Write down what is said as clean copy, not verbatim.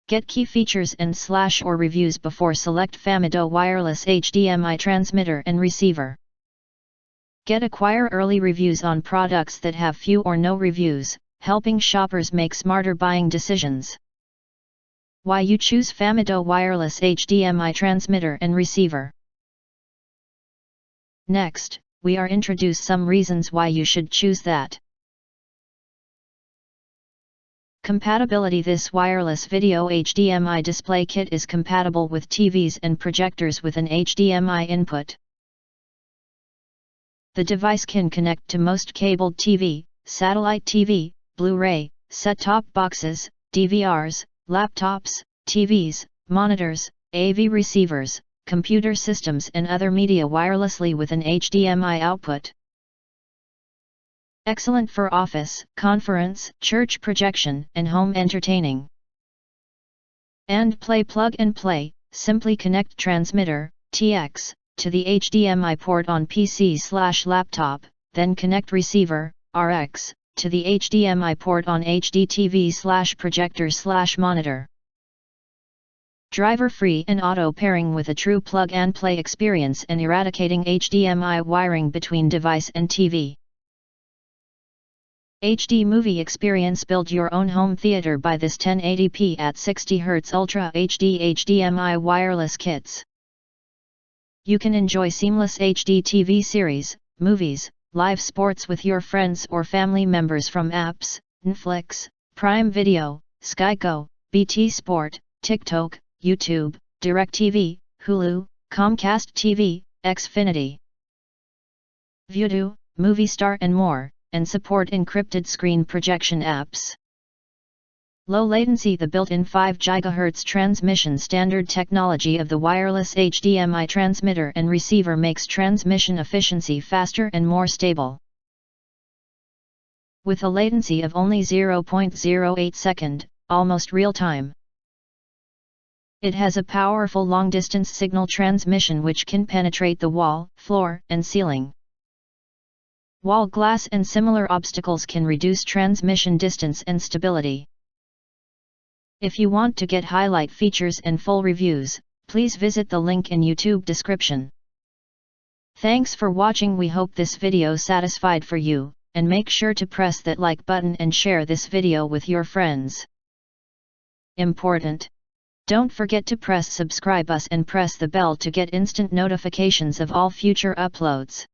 Get key features and / or reviews before select Famido wireless HDMI transmitter and receiver. Acquire early reviews on products that have few or no reviews, helping shoppers make smarter buying decisions. Why you choose Famido wireless HDMI transmitter and receiver. Next, we are introduce some reasons why you should choose that. Compatibility. This wireless video HDMI display kit is compatible with TVs and projectors with an HDMI input. The device can connect to most cabled TV, satellite TV, Blu-ray, set-top boxes, DVRs, laptops, TVs, monitors, AV receivers, computer systems and other media wirelessly with an HDMI output. Excellent for office, conference, church projection, and home entertaining. And play. Plug and play. Simply connect transmitter, TX, to the HDMI port on PC/laptop, then connect receiver, RX, to the HDMI port on HDTV/projector/monitor. Driver-free and auto pairing with a true plug-and-play experience and eradicating HDMI wiring between device and TV. HD movie experience. Build your own home theater by this 1080p at 60Hz Ultra HD HDMI wireless kits. You can enjoy seamless HDTV series, movies, live sports with your friends or family members from apps, Netflix, Prime Video, Sky Go, BT Sport, TikTok, YouTube, DirecTV, Hulu, Comcast TV, Xfinity, Vudu, Movistar and more, and support encrypted screen projection apps. Low latency. The built-in 5 GHz transmission standard technology of the wireless HDMI transmitter and receiver makes transmission efficiency faster and more stable. With a latency of only 0.08 second, almost real-time. It has a powerful long-distance signal transmission which can penetrate the wall, floor, and ceiling. Wall glass and similar obstacles can reduce transmission distance and stability. If you want to get highlight features and full reviews, please visit the link in YouTube description. Thanks for watching. We hope this video satisfied for you, and make sure to press that like button and share this video with your friends. Important. Don't forget to press subscribe us and press the bell to get instant notifications of all future uploads.